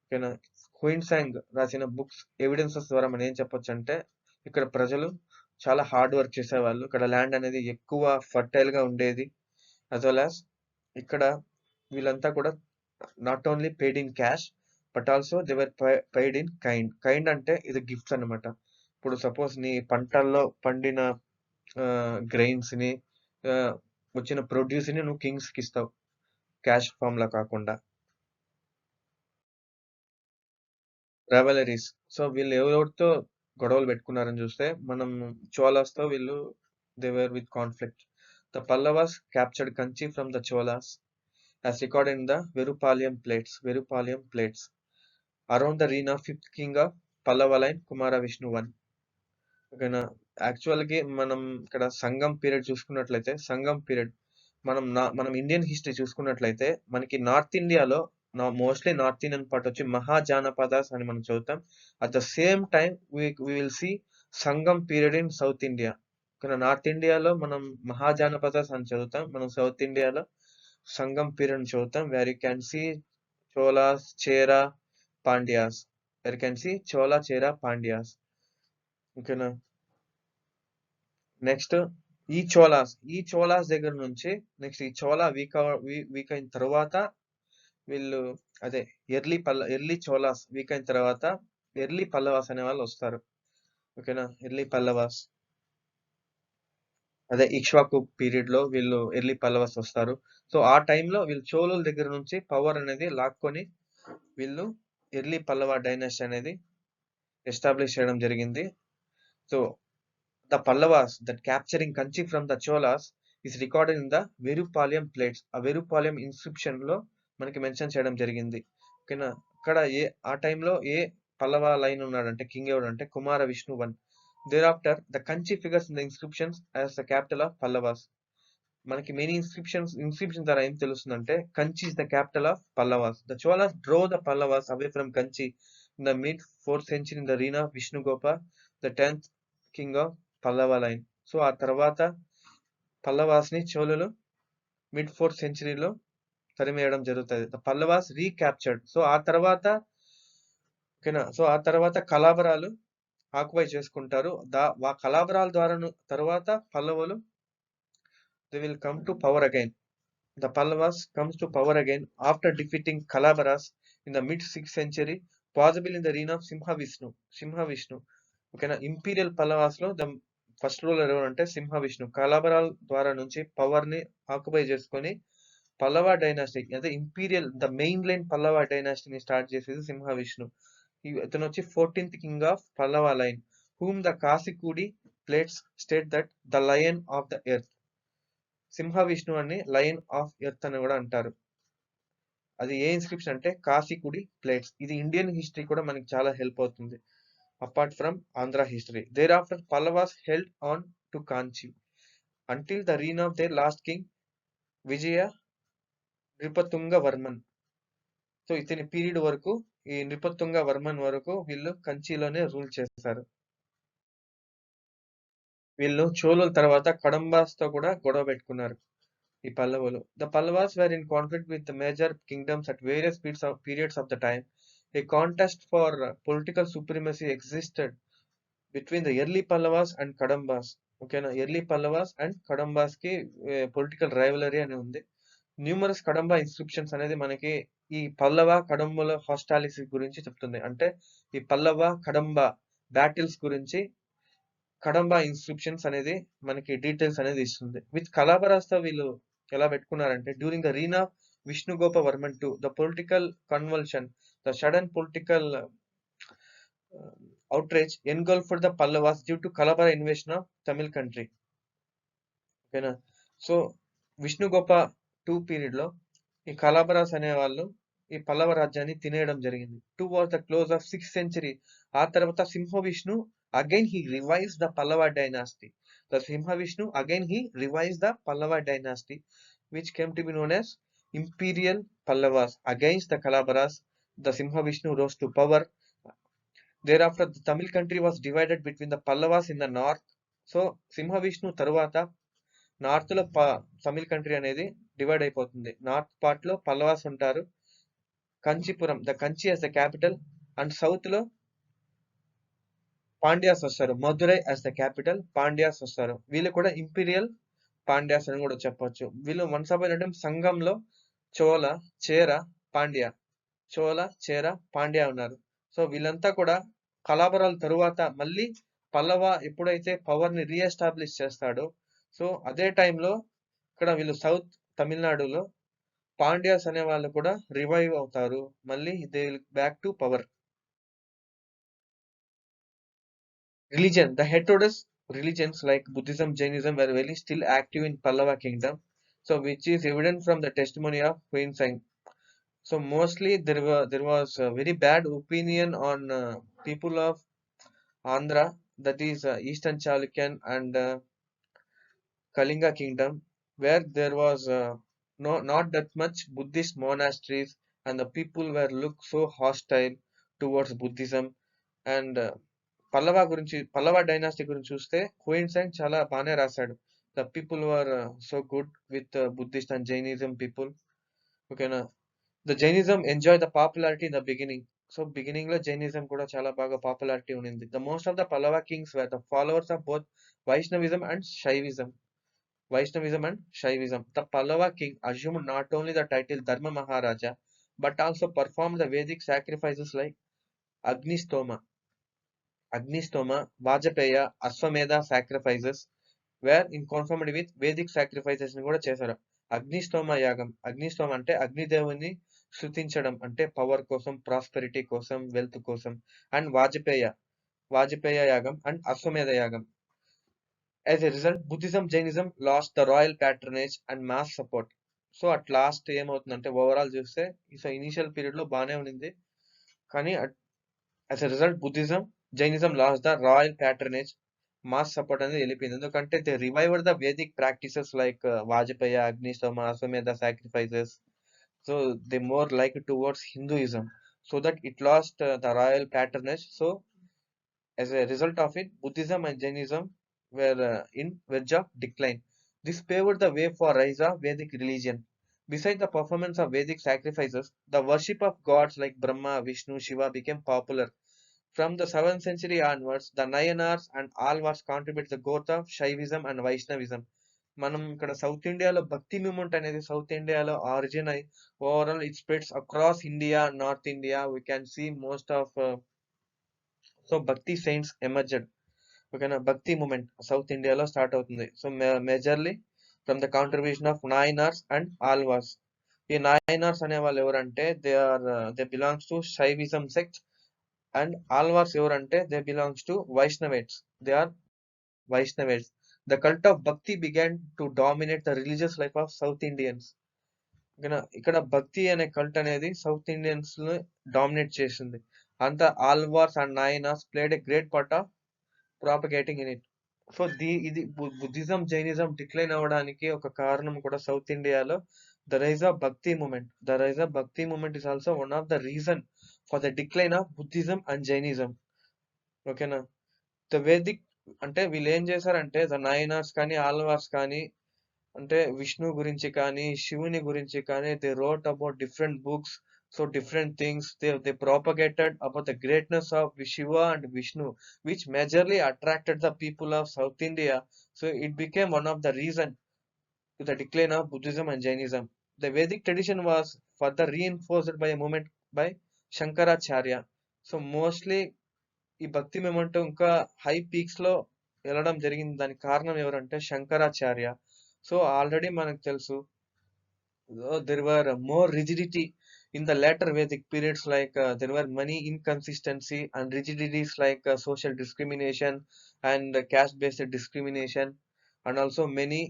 ఓకేనా, హుయిన్సాంగ్ రాసిన books evidences ద్వారా మనం ఏం చెప్పొచ్చు అంటే ఇక్కడ ప్రజలు చాలా హార్డ్ వర్క్ చేసేవాళ్ళు, ఇక్కడ ల్యాండ్ అనేది ఎక్కువ ఫర్టైల్ గా ఉండేది, as well as ఇక్కడ వీళ్ళంతా కూడా not only paid in cash but also they were paid in kind. Kind అంటే ఇది గిఫ్ట్స్ అన్నమాట. ఇప్పుడు సపోజ్ నీ పంటల్లో పండిన గ్రెయిన్స్ ని, వచ్చిన ప్రొడ్యూస్ ని నువ్వు కింగ్స్ కి ఇస్తావు, క్యాష్ ఫామ్ లో కాకుండా. రెవెలరీస్, సో వీళ్ళు ఎవరెవరితో గొడవలు పెట్టుకున్నారని చూస్తే మనం చోలాస్ తో వీళ్ళు they were with conflict. The Pallavas captured Kanchi from the Cholas as recorded in the Verupalayam plates around the reign of fifth king of Pallava line Kumara Vishnu I. ఓకేనా, యాక్చువల్గా మనం ఇక్కడ సంగం పీరియడ్ చూసుకున్నట్లయితే, సంగం పీరియడ్ మనం ఇండియన్ హిస్టరీ చూసుకున్నట్లయితే మనకి నార్త్ ఇండియాలో mostly north Indian part వచ్చి మహాజానపదాస్ అని మనం చదువుతాం. At the same time will see Sangam period in south India. ఓకేనా, నార్త్ ఇండియాలో మనం మహాజానపదాస్ అని చదువుతాం, మనం సౌత్ ఇండియాలో సంగం పీరియడ్ చదువుతాం. Where you can see Cholas, Chera, Pandyas, where can see Chola, Chera, Pandyas. ఓకేనా, నెక్స్ట్ ఈ చోలాస్ దగ్గర నుంచి నెక్స్ట్ ఈ చోలా వీక్ అయిన తర్వాత వీళ్ళు అదే ఎర్లీ చోలాస్ వీక్ అయిన తర్వాత ఎర్లీ పల్లవాస్ అనే వాళ్ళు వస్తారు. ఓకేనా, ఎర్లీ పల్లవాస్ అదే ఇక్ష్వాకు పీరియడ్ లో వీళ్ళు ఎర్లీ పల్లవాస్ వస్తారు. సో ఆ టైంలో వీళ్ళు చోళుల దగ్గర నుంచి పవర్ అనేది లాక్కొని వీళ్ళు ఎర్లీ పల్లవ డైనాసిటీ అనేది ఎస్టాబ్లిష్ చేయడం జరిగింది. So the Pallavas that capturing Kanchi from the Cholas is recorded in the Verupalayam plates. ఆ వెరుపాలెం ఇన్స్క్రిప్షన్ లో మనకి మెన్షన్ చేయడం జరిగింది. ఓకేనా, అక్కడ ఆ టైంలో ఏ పల్లవ లైన్ ఉన్నాడంటే కింగ్ ఎవడంటే Kumara Vishnu one. There after the Kanchi figures in the inscriptions as the capital of Pallavas. మనకి మెనీ ఇన్స్క్రిప్షన్ ద్వారా ఏం తెలుస్తుందంటే Kanchi is the capital of Pallavas. The Cholas drove the Pallavas away from Kanchi in the mid 4th century in the reign of Vishnugopal, the 10th king of Pallava line. So ఆ తర్వాత పల్లవాస్ ని చోళులు mid 4th centuryలో తరిమేయడం జరుగుతుంది. The Pallavas రీక్యాప్చర్డ్. So ఆ తర్వాత ఓకేనా, సో ఆ తర్వాత కలాబరాలు ఆక్యుపై చేసుకుంటారు. కలాబరాల ద్వారా తర్వాత పల్లవులు they will come to power again. The Pallavas comes to power again after defeating Kalabhras in the mid 6th century, possibly in the reign of Simha Vishnu. ఓకేనా, imperial Pallavas లో ద ఫస్ట్ రూలర్ ఎవరంటే సింహ విష్ణు. కలాబరాల ద్వారా నుంచి power ని occupy చేసుకొని Pallava dynasty అదే imperial the main line Pallava డైనాసిటీని start చేసేది సింహ విష్ణు. ఇతను వచ్చి 14th king of Pallava line, whom the Kasakudi plates state that the lion of the earth. Simha Vishnu అని లయన్ ఆఫ్ ఎర్త్ అని కూడా అంటారు. అది ఏ ఇన్స్క్రిప్షన్ అంటే కాసికుడి ప్లేట్స్. ఇది ఇండియన్ హిస్టరీ కూడా మనకి చాలా హెల్ప్ అవుతుంది apart from Andhra history. Thereafter Pallavas held on to Kanchi until the reign of their last king Vijaya Nripatunga Varman. So ఇతని పీరియడ్ వరకు ఈ నృపతుంగ వర్మన్ వరకు వీళ్ళు కంచిలోనే రూల్ చేస్తారు. వీళ్ళు చోళుల తర్వాత కడంబాస్ తో కూడా గొడవ పెట్టుకున్నారు ఈ పల్లవులు. The Pallavas were in conflict with the major kingdoms at various periods of the time. A contest for political supremacy existed between the early Pallavas and Kadambas. ఓకేనా, ఎర్లీ పల్లవాస్ అండ్ కడంబాస్ కి పొలిటికల్ రైవలరీ అని ఉంది. Numerous కడంబా inscriptions అనేది మనకి ఈ పల్లవ కడంబల హాస్టాలిటీ గురించి చెప్తుంది. అంటే ఈ పల్లవ కడంబ బ్యాటిల్స్ గురించి కడంబా ఇన్స్క్రిప్షన్స్ అనేది మనకి డీటెయిల్స్ అనేది ఇస్తుంది. విత్ కలాబరాస్తో వీళ్ళు ఎలా పెట్టుకున్నారంటే, during the reign of Vishnugopa Varman to the political convulsion, the sudden political outrage engulfed the Pallavas due to Kalabhra invasion of Tamil country. ఓకేనా, సో విష్ణుగోప 2 పీరియడ్ లో ఈ కలాబరాస్ అనే వాళ్ళు ఈ పల్లవ రాజ్యాన్ని తినేయడం జరిగింది. Towards the close of 6th century, ఆ తర్వాత Simha Vishnu again he revise the Pallava dynasty. The Simha Vishnu again he revise the Pallava dynasty which came to be known as Imperial Pallavas against the Kalabharas. The Simha Vishnu rose to power. Thereafter, the Tamil country was divided between the Pallavas in the north. So Simha Vishnu తరువాత north లో Tamil country అనేది divide అయిపోతుంది. North part లో పల్లవాస్ ఉంటారు, Kanchipuram the Kanchi as the capital, and south లో పాండ్యాస్ వస్తారు, Madurai as the capital, Pandyas వస్తారు. వీళ్ళు కూడా ఇంపీరియల్ పాండ్యాస్ అని కూడా చెప్పొచ్చు. వీళ్ళు వన్స్ అపాన్ ఎ టైం సంఘంలో చోళ, చేర, పాండ్య, చోళ, చేర, పాండ్య ఉన్నారు. సో వీళ్ళంతా కూడా కలాబరాల తరువాత మళ్ళీ పల్లవ ఎప్పుడైతే పవర్ ని రీఎస్టాబ్లిష్ చేస్తాడో, సో అదే టైంలో ఇక్కడ వీళ్ళు సౌత్ తమిళనాడులో పాండ్యాస్ అనే వాళ్ళు కూడా రివైవ్ అవుతారు. మళ్ళీ they will back to power. Religion, the heterodox religions like Buddhism, Jainism were very still active in Pallava kingdom, so which is evident from the testimony of Queen Sang. So mostly there was a very bad opinion on people of Andhra, that is Eastern Chalukyan and Kalinga kingdom, where there was not that much Buddhist monasteries, and the people were looked so hostile towards Buddhism. And Pallava గురించి, Pallava dynasty గురించి చూస్తే కోయిన్సైడ్ చాలా బాగానే రాశాడు. The people were so good with Buddhist and Jainism people. ఓకేనా, the Jainism enjoy the popularity in the beginning. So beginning లో Jainism కూడా చాలా బాగా పాపులారిటీ ఉంది. The most of the Pallava kings were the followers of both Vaishnavism and Shaivism. Vaishnavism and Shaivism. The Pallava king assumed not only the title Dharma Maharaja, but also performed the Vedic sacrifices like Agnistoma, Vajapaya, Aswamedha sacrifices, were in conformity with Vedic sacrifices ని కూడా చేశారు. అగ్నిస్తోమ యాగం, అగ్నిస్తోమ అంటే అగ్నిదేవుని స్తుతించడం, అంటే power కోసం, prosperity కోసం, wealth కోసం. And Vajapeya యాగం అండ్ అశ్వమేధ యాగం. As a result, Buddhism, Jainism lost the royal patronage and mass support. So at last ఏమవుతుందంటే ఓవరాల్ చూస్తే సో ఇనిషియల్ పీరియడ్ లో బాగానే ఉండింది, కానీ as a result Buddhism, Jainism lost the royal patronage, mass support అనేది వెళ్ళిపోయింది. ఎందుకంటే they revived the Vedic practices like Vajapeya, Agnishtoma, Ashvamedha sacrifices. So they more like towards Hinduism, so that it lost the royal patronage. So as a result of it, Buddhism and Jainism were in verge of decline. This paved the way for rise of Vedic religion. Besides the performance of Vedic sacrifices, the worship of gods like Brahma, Vishnu, Shiva became popular. From the 7th century onwards, the Nayanars and Alvars contributed the growth of Shaivism and Vaishnavism. మనం ఇక్కడ south ఇండియాలో భక్తి moment అనేది south ఇండియాలో origin అయి overall it spreads across India, north India. We can see most of so bhakti saints emerged. ఓకేనా, bhakti movement south ఇండియాలో start అవుతుంది. So majorly from the contribution of Nayanars and Alvars. ఈ నాయనార్స్ అనే వాళ్ళు ఎవరంటే they belongs to Shaivism sect, and Alvars ఎవరంటే they belongs to Vaishnavites. They are Vaishnavites. The cult of bhakti began to dominate the religious life of south Indians. ఓకేనా, ఇక్కడ భక్తి అనే cult అనేది సౌత్ ఇండియన్స్ డామినేట్ చేసింది. అంత Alvars and Nayanars played a great part of propagating in it. So ఇది Buddhism, Jainism decline అవ్వడానికి ఒక కారణం కూడా సౌత్ ఇండియాలో the rise of bhakti movement. The rise of bhakti movement is also one of the reason for the decline of Buddhism and Jainism. ఓకేనా, the Vedic అంటే వీళ్ళు ఏం చేశారంటే ద నాయనార్స్ కానీ ఆల్వార్స్ కానీ అంటే విష్ణు గురించి కానీ శివుని గురించి కానీ they wrote about different books So different things they propagated about the greatness of Shiva and Vishnu, which majorly attracted the people of South India. So it became one of the reason to the decline of Buddhism and Jainism. The Vedic tradition was further reinforced by a movement by Shankaracharya. So mostly ఈ భక్తి momentum ఇంకా high peaks లో వెళ్ళడం జరిగింది. దానికి కారణం ఎవరంటే Shankaracharya. So already మనకు తెలుసు there were more rigidity in the later Vedic periods, like there were many inconsistency and rigidities like social discrimination and caste-based discrimination, and also many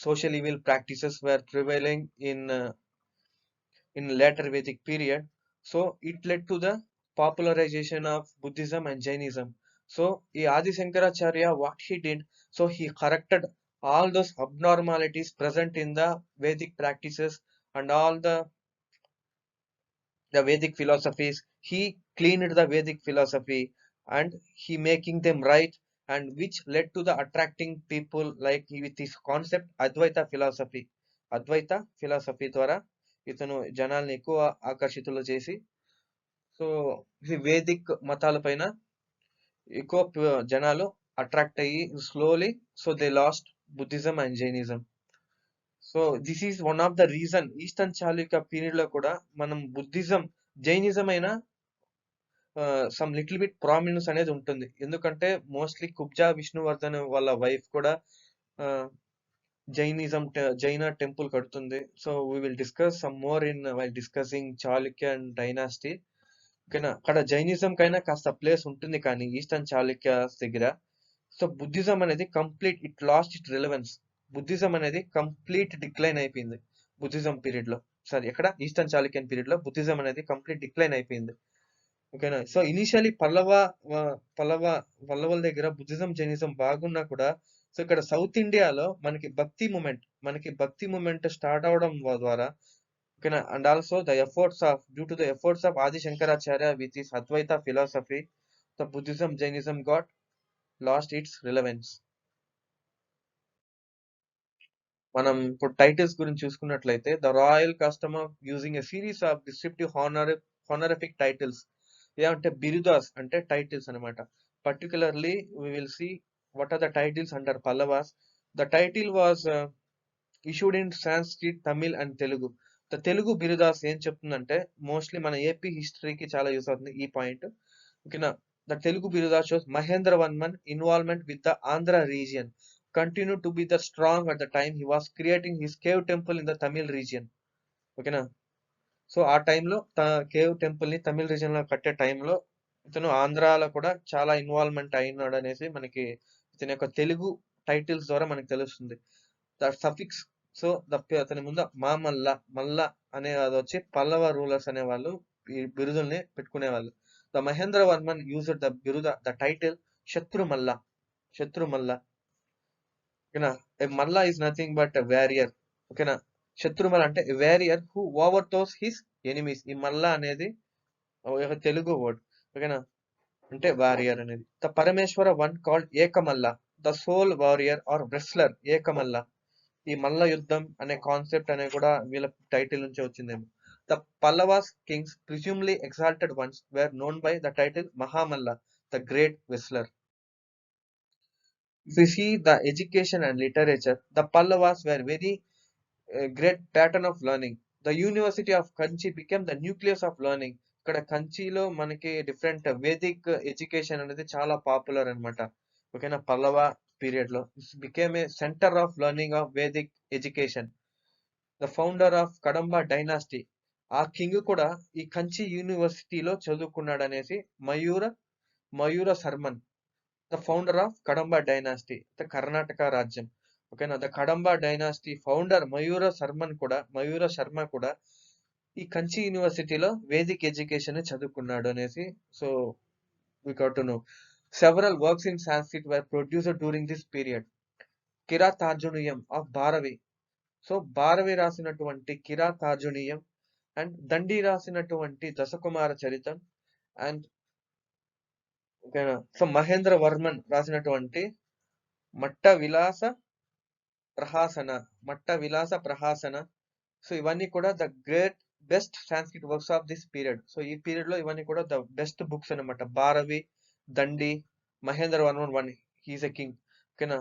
social evil practices were prevailing in later Vedic period. So it led to the popularization of Buddhism and Jainism. So Adi Shankaracharya, what he did, so he corrected all those abnormalities present in the Vedic practices and all the Vedic philosophies. He cleaned the Vedic philosophy and he making them right, and which led to the attracting people like with his concept Advaita philosophy. Advaita philosophy ద్వారా ఇతను జనాల్ని ఎక్కువ ఆకర్షితులు చేసి so ఈ Vedic మతాల పైన ఎక్కువ జనాలు అట్రాక్ట్ అయ్యి slowly so they last Buddhism and Jainism. So this is one of the reason eastern Chalukya period లో కూడా మనం బుద్ధిజం జైనిజం అయినా సమ్ లిటిల్ బిట్ ప్రామినెన్స్ అనేది ఉంటుంది. ఎందుకంటే మోస్ట్లీ కుబ్జా విష్ణువర్ధన్ వాళ్ళ వైఫ్ కూడా జైన టెంపుల్ కడుతుంది. So we will discuss some more in while discussing Chalukya and dynasty. ఓకేనా, అక్కడ జైనిజం కైనా కాస్త ప్లేస్ ఉంటుంది కానీ ఈస్టర్న్ చాళుక్య దగ్గర. సో బుద్ధిజం అనేది complete it lost it relevance. Buddhism అనేది కంప్లీట్ డిక్లైన్ అయిపోయింది బుద్ధిజం పీరియడ్ లో. సారీ, ఎక్కడ ఈస్టర్న్ చాళుక్యన్ పీరియడ్ లో బుద్ధిజం అనేది కంప్లీట్ డిక్లైన్ అయిపోయింది. ఓకేనా, సో ఇనిషియలీ పల్లవుల దగ్గర బుద్ధిజం జైనిజం బాగున్నా కూడా సో ఇక్కడ సౌత్ ఇండియాలో మనకి భక్తి మూమెంట్ స్టార్ట్ అవడం ద్వారా ఓకేనా, and also due to the efforts of Adi Shankaracharya with his Advaita philosophy, the Buddhism Jainism got lost its relevance. మనం ఇప్పుడు టైటిల్స్ గురించి చూసుకున్నట్లయితే the royal custom of using a series of descriptive honorific titles. ఏమంటే బిరుదాస్ అంటే titles అనమాట. Particularly we will see what are the titles under Pallavas. The title was issued in Sanskrit, Tamil and Telugu. The Telugu బిరుదాస్ ఏం చెప్తుందంటే mostly మన AP హిస్టరీకి చాలా use అవుతుంది ఈ point. ఓకేనా, the Telugu బిరుదాస్ shows Mahendra Varman involvement with the Andhra region continued to be the strong at the time he was creating his cave temple in the Tamil region. ఓకేనా, so ఆ టైంలో cave temple ని తమిళ reason లో కట్టే టైంలో ఇతను ఆంధ్రాలో కూడా చాలా ఇన్వాల్వ్మెంట్ అయినాడు అనేసి మనకి ఇతని యొక్క తెలుగు టైటిల్స్ ద్వారా మనకి తెలుస్తుంది. ద సఫిక్స్, సో అతని ముందు మల్ల అనే అది వచ్చి పల్లవ రూలర్స్ అనే వాళ్ళు ఈ బిరుదుల్ని పెట్టుకునేవాళ్ళు. The Mahendra Varman used the title Shatrumalla. ఓకేనా, malla is nothing but warrior. ఓకేనా, శత్రుమల్ అంటే warrior who overthrows his enemies. ఈ మల్ల అనేది ఒక తెలుగు వర్డ్. ఓకేనా, అంటే వారియర్ అనేది. The Parameshvara one called Ekamalla, the sole warrior or wrestler Ekamalla. ఈ మల్ల యుద్ధం అనే కాన్సెప్ట్ అనేది కూడా వీళ్ళ టైటిల్ నుంచి వచ్చిందేమో. The Pallavas kings presumably exalted ones were known by the title Mahamalla, the great wrestler. If we see the education and literature, the Pallavas were very great pattern of learning. The University of Kanchi became the nucleus of learning. ఇక్కడ కంచిలో మనకి different Vedic education అనేది చాలా popular అనమాట. ఓకేనా, Pallava period లో became a centre of learning of Vedic education. The founder of Kadamba dynasty, ఆ king కూడా ఈ కంచి యూనివర్సిటీలో చదువుకున్నాడు అనేసి Mayura Sharman, the founder of Kadamba dynasty, the Karnataka రాజ్యం. ఓకేనా, the Kadamba dynasty founder Mayura Sharma కూడా ఈ కంచి యూనివర్సిటీలో వేదిక్ ఎడ్యుకేషన్ చదువుకున్నాడు అనేసి. So we got to know several works in Sanskrit were produced during this period. Kiratarjuniyam of Bharavi, so Bharavi రాసినటువంటి కిరాతార్జునీయం అండ్ దండి రాసినటువంటి దశకుమార చరితం అండ్ ఓకేనా, సో మహేంద్ర వర్మన్ రాసినటువంటి మట్ట విలాస ప్రహాసన. సో ఇవన్నీ కూడా the great best Sanskrit works of this period. So ఈ పీరియడ్ లో ఇవన్నీ కూడా ద బెస్ట్ బుక్స్ అనమాట. Bharavi, Dandi, Mahendra Varman one, he's a king. ఓకేనా.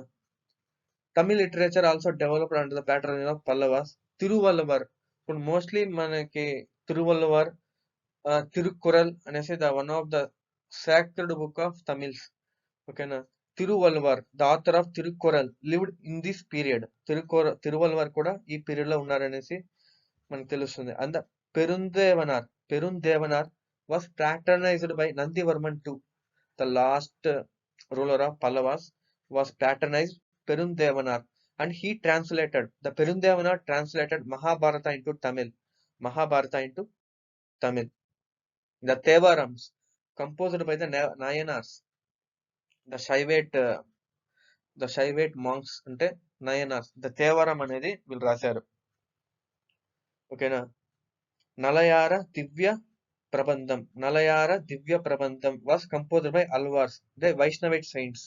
Tamil literature also developed under the patron of Pallavas. Thiruvalluvar, ఇప్పుడు మోస్ట్లీ మనకి తిరువల్లవర్, తిరుక్కురల్ అనేసి the one of the sacred book of Tamils. ఓకేనా. Thiruvalluvar, the author of Thirukkural, lived in this period. Thiruvalluvar కూడా ఈ పీరియడ్ లో ఉన్నారనేసి మనకు తెలుస్తుంది. And Perundevanar was patronized by Nandivarman two, the last ruler of Pallavas was patronized Perundevanar, and he translated, the Perundevanar translated Mahabharata into Tamil. Mahabharata into Tamil. The Tevarams, composed by the Nayanars, the Shaivate monks అంటే నయనార్స్. The తేవరం అనేది వీళ్ళు రాశారు. ఓకేనా. Nalayira Divya Prabandham was composed by Alvars, the Vaishnavite saints.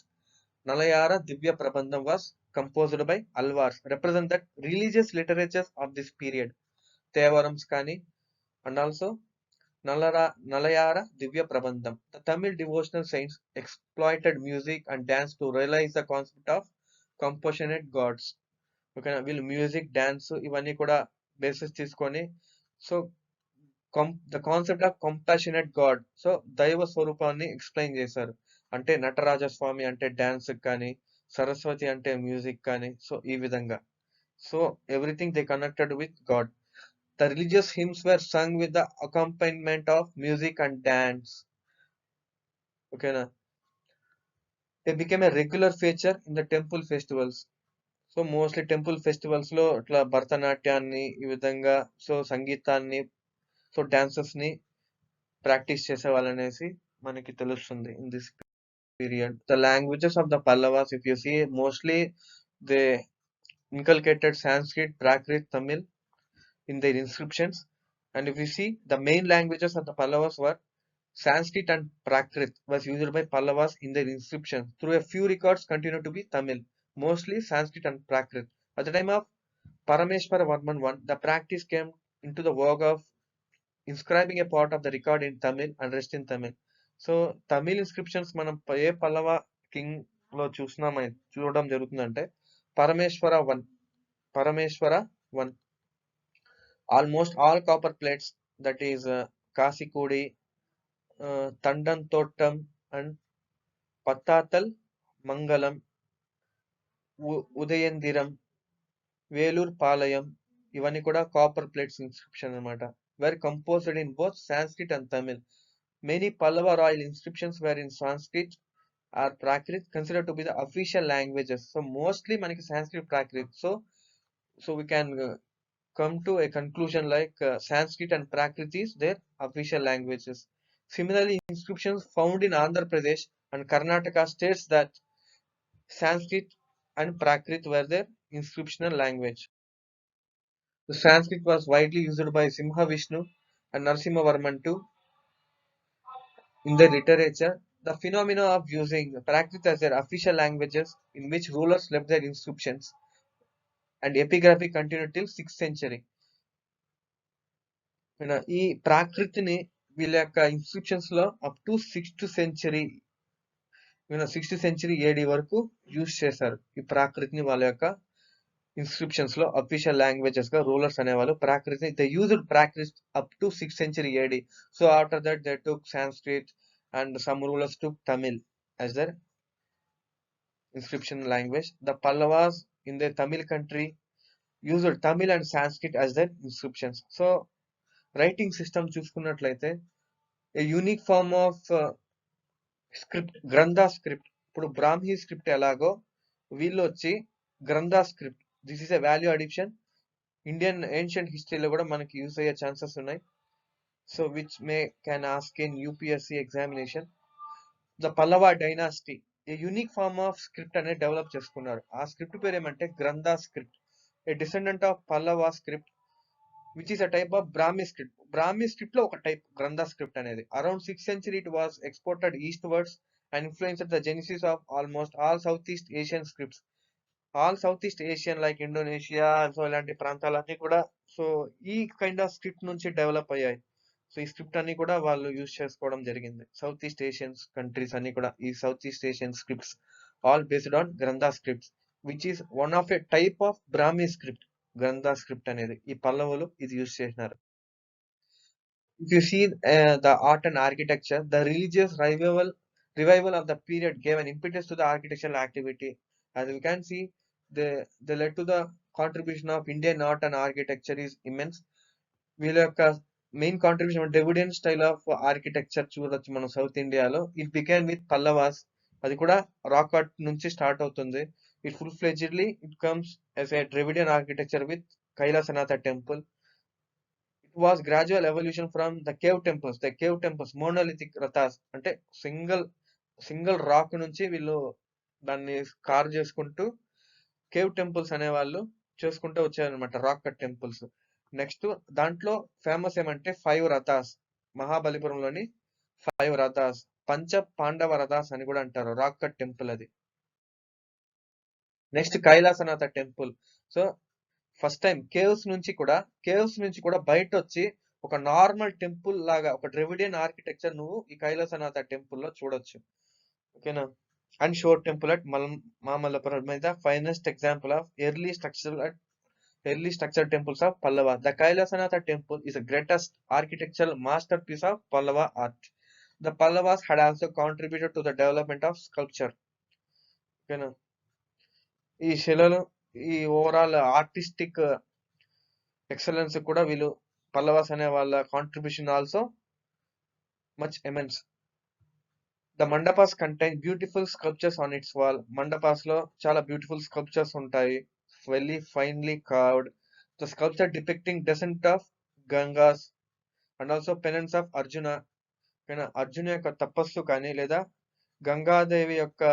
Nalayara Divya Prabandham was composed by Alvars, represent that religious literatures of this period. Tevarams Kani, and also Nalayara Divya Prabandham. The Tamil devotional saints exploited music and dance to realize the concept of compassionate gods. Okay, will music, dance, ఇవన్నీ కూడా basis తీసుకొని, so the concept of compassionate God, so దైవ స్వరూపాన్ని explain చేశారు. అంటే నటరాజస్వామి అంటే dance కానీ, సరస్వతి అంటే మ్యూజిక్ కానీ, సో ఈ విధంగా. So everything they connected with god. The religious hymns were sung with the accompaniment of music and dance. ఓకేనా. They became a regular feature in the temple festivals. So mostly temple festivals లో ఇట్లా భరతనాట్యాన్ని, ఈ విధంగా so సంగీతాన్ని, so dances ని practice చేసేవాళ్ళనేసి మనకి తెలుస్తుంది in this period. The languages of the Pallavas, if you see, mostly they inculcated Sanskrit, Prakrit, Tamil in their inscriptions. And if you see, the main languages of the Pallavas were Sanskrit and Prakrit was used by Pallavas in their inscriptions. Through a few records continue to be Tamil, mostly Sanskrit and Prakrit. At the time of Parameshwara Varman I, the practice came into the vogue of inscribing a part of the record in Tamil and rest in Tamil. So Tamil inscriptions మనం ఏ Pallava king లో చూడడం జరుగుతుందంటే Parameshvara one. Almost all copper plates, that is Kasakudi, Tandan Thottam and Pattattal Mangalam, Udayendiram, Velur Palayam, ఇవన్నీ కూడా copper plates inscription అనమాట. Were composed in both Sanskrit and Tamil. Many Pallava royal inscriptions were in Sanskrit or Prakrit, considered to be the official languages. So mostly manaki Sanskrit, Prakrit. So we can come to a conclusion like Sanskrit and Prakrit is their official languages. Similarly, inscriptions found in Andhra Pradesh and Karnataka states that Sanskrit and Prakrit were their inscriptional language. The Sanskrit was widely used by Simha Vishnu and Narasimha Varman II in their literature. The phenomena of using Prakrit as their official languages, in which rulers left their inscriptions and epigraphy continued till 6th century. ఈ ప్రాకృతిని వీళ్ళ యొక్క inscriptions లో up to 6th century AD వరకు use చేశారు. ఈ ప్రాకృతిని వాళ్ళ యొక్క inscriptions లో అఫీషియల్ లాంగ్వేజెస్ గా రూలర్స్ అనేవాళ్ళు ప్రాకృతిని, they used Prakrit up to 6th century AD. So after that they took Sanskrit and some rulers took Tamil as their inscription language. The Pallavas in their Tamil country used Tamil and Sanskrit as their inscriptions. So writing system చూసుకున్నట్లయితే a unique form of script, Grantha script. ఇప్పుడు Brahmi script ఎలాగో వీళ్ళు వచ్చి Grantha script. This is a value addition. Indian ancient హిస్టరీలో కూడా మనకి use అయ్యే chances ఉన్నాయి. So which can ask in UPSC examination. The Pallava dynasty a unique form of script అనేది డెవలప్ చేసుకున్నారు. ఆ స్క్రిప్ట్ పేరు ఏమంటే Grantha script. A descendant of Pallava script which is a type of Brahmi script. Brahmi script లో ఒక టైప్ గ్రంథ స్క్రిప్ట్ అనేది. Around 6th century it was exported east words and influenced the genesis of almost all south East Asian scripts. All south East Asian like Indonesia, so ఇలాంటి ప్రాంతాలన్నీ కూడా so ఈ kind of script నుంచి develop అయ్యాయి. So ఈ script అన్ని కూడా వాళ్ళు యూజ్ చేసుకోవడం జరిగింది. సౌత్ ఈస్ట్ ఏషియన్ కంట్రీస్ అన్ని కూడా ఈ South East Asian scripts all based on Grantha scripts which is one of a type of Brahmi script. Grantha script అనేది ఈ పల్లవులు ఇది యూజ్ చేసినారు. If you see the art and architecture, the religious revival of the period gave an impetus to the architectural activity. As we can see, they led to the contribution of Indian art and architecture is immense. వీళ్ళ యొక్క main contribution Dravidian style of architecture చూడొచ్చు మనం south ఇండియాలో. It began with Pallavas. అది కూడా rock art నుంచి start అవుతుంది. It full fledgedly it comes as a Dravidian architecture with Kailasanatha temple. It was gradual evolution from the cave temples, monolithic rathas అంటే single rock నుంచి వీళ్ళు దాన్ని కార్ చేసుకుంటూ కేవ్ టెంపుల్స్ అనేవాళ్ళు చేసుకుంటూ వచ్చారనమాట, రాక్ కట్ టెంపుల్స్. నెక్స్ట్ దాంట్లో ఫేమస్ ఏమంటే 5 రథాస్, మహాబలిపురంలోని 5 రథాస్, పంచ పాండవ రథాస్ అని కూడా అంటారు, రాక్ కట్ టెంపుల్ అది. Next Kailasanatha temple. So first time caves నుంచి కూడా బయట వచ్చి ఒక నార్మల్ టెంపుల్ లాగా ఒక డ్రావిడియన్ ఆర్కిటెక్చర్ నువ్వు ఈ కైలాసనాథ టెంపుల్ లో చూడొచ్చు. ఓకేనా. And shore temple at Mamallapuram మీద finest example of early structure temples of Pallava. The Kailasanatha temple is the greatest architectural masterpiece of Pallava art. The Pallavas had also contributed to the development of sculpture. ఓకేనా. ఈ శిలలు ఈ overall artistic excellence కూడా వీళ్ళు పల్లవాస్ అనే వాళ్ళ contribution also much immense. The mandapas contain beautiful sculptures on its wall. Mandapas లో చాలా బ్యూటిఫుల్ స్కల్ప్చర్స్ ఉంటాయి, very finely carved. The sculpture depicting descent of Gangas and also penance of Arjuna. Arjuna యొక్క తపస్సు కానీ లేదా గంగాదేవి యొక్క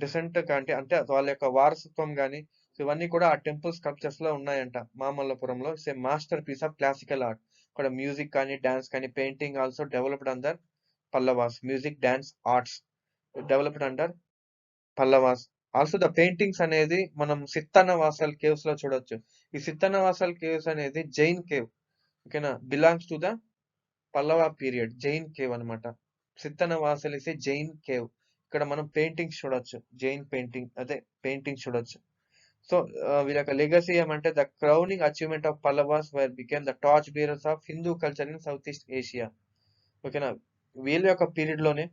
డిసెంట్ అంటే వాళ్ళ యొక్క వారసత్వం కానీ ఇవన్నీ కూడా ఆ టెంపుల్ స్కల్ప్చర్స్ లో ఉన్నాయంట మామల్లపురంలో. It's a masterpiece of classical art. ఇక్కడ మ్యూజిక్ కానీ డాన్స్ కానీ painting also developed under Pallavas. Music dance arts developed under Pallavas. Also the paintings అనేది మనం సిత్తన్నవాసల్ కేవ్స్ లో చూడొచ్చు. ఈ సిత్తన్నవాసల్ కేవ్స్ అనేది జైన్ కేవ్. ఓకేనా, belongs to the Pallava period. Jain cave అనమాట. Sittannavasal is a Jain cave. ఇక్కడ మనం పెయింటింగ్స్ చూడొచ్చు, జైన్ పెయింటింగ్ చూడొచ్చు. సో వీళ్ళ యొక్క లెగసీ ఏమంటే the crowning achievement of Pallavas became the torch bearers of Hindu culture in South East Asia. ఓకేనా, వీళ్ళ యొక్క పీరియడ్ లోనే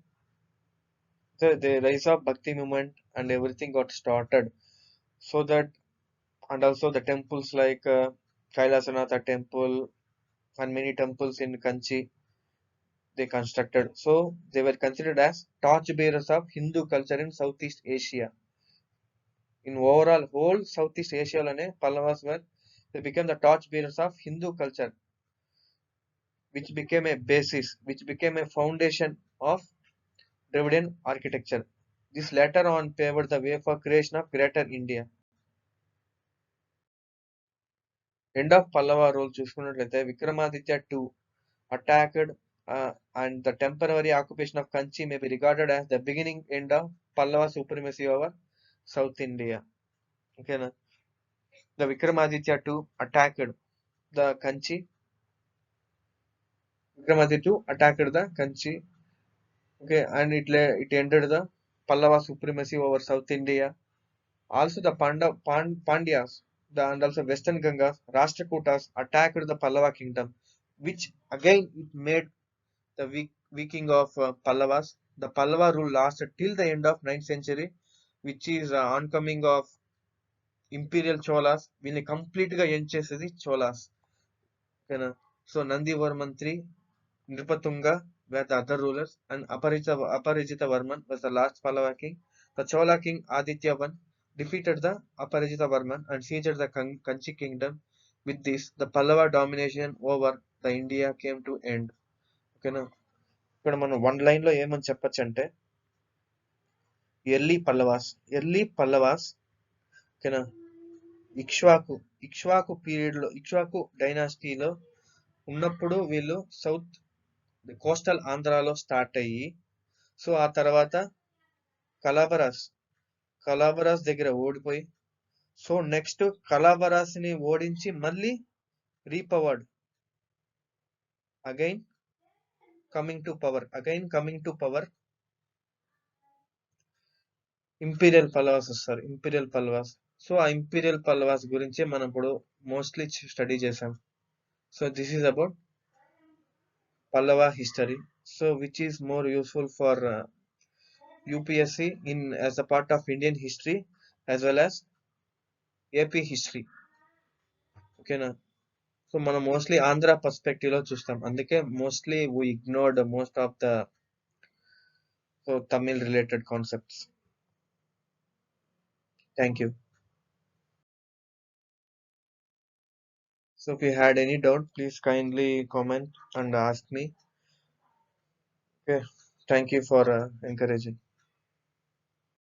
the rise of bhakti movement and everything got started. So that and also the temples like Kailasanatha temple and many temples in Kanchi they constructed. So they were considered as torch bearers of Hindu culture in Southeast Asia. In overall whole Southeast Asia lane Pallavas they became the torch bearers of Hindu culture, which became a foundation of Dravidian architecture. This later on paved the way for creation of Greater India. End of Pallava rule చూసుకున్నట్లయితే Vikramaditya II attacked and the temporary occupation of Kanchi may be regarded as the beginning end of Pallava supremacy over South India. Okay, na? The Vikramaditya II attacked the Kanchi. Vikramaditya II attacked the Kanchi. Okay, and it ended the Pallava supremacy over South India. Also, the Pandyas, and also Western Gangas, Rashtrakutas attacked the Pallava kingdom, which again it made the weakening of Pallavas. The Pallava rule lasted till the end of 9th century, which is oncoming of Imperial Cholas. వీళ్ళని complete గా ఏం చేసేది చోలాస్. ఓకేనా. So Nandivarman III, Nripatunga were the other rulers, and Aparajita Varman was the last Pallava king. The Chola king Aditya I defeated the Aparajita Varman and sieged the Kanchi kingdom. With this, the Pallava domination over the India came to end. ఓకేనా. ఇక్కడ మనం one line లో ఏమని చెప్పొచ్చు అంటే early Pallavas ఓకేనా, Ikshvaku period లో, ఇక్ష్వాకు డైనాసిటీలో ఉన్నప్పుడు వీళ్ళు సౌత్ కోస్టల్ ఆంధ్రాలో స్టార్ట్ అయ్యి, సో ఆ తర్వాత కలాబరాస్ దగ్గర ఓడిపోయి, సో నెక్స్ట్ కలాబరాస్ ని ఓడించి మళ్ళీ repowered again coming to power imperial Pallavas వస్తారు. ఇంపీరియల్ పల్లవాస్. సో ఆ ఇంపీరియల్ పల్లవాస్ గురించి మనం ఇప్పుడు మోస్ట్లీ స్టడీ చేసాం. So this is about Pallava history. So which is more useful for UPSC in as a part of Indian history as well as AP history. ఓకేనా? So మనం mostly Andhra perspective లో చూస్తాం. అందుకే mostly we ignored most of the Tamil related concepts. Thank you. So if you had any doubt, please kindly comment and ask me. Okay. Thank you for encouraging.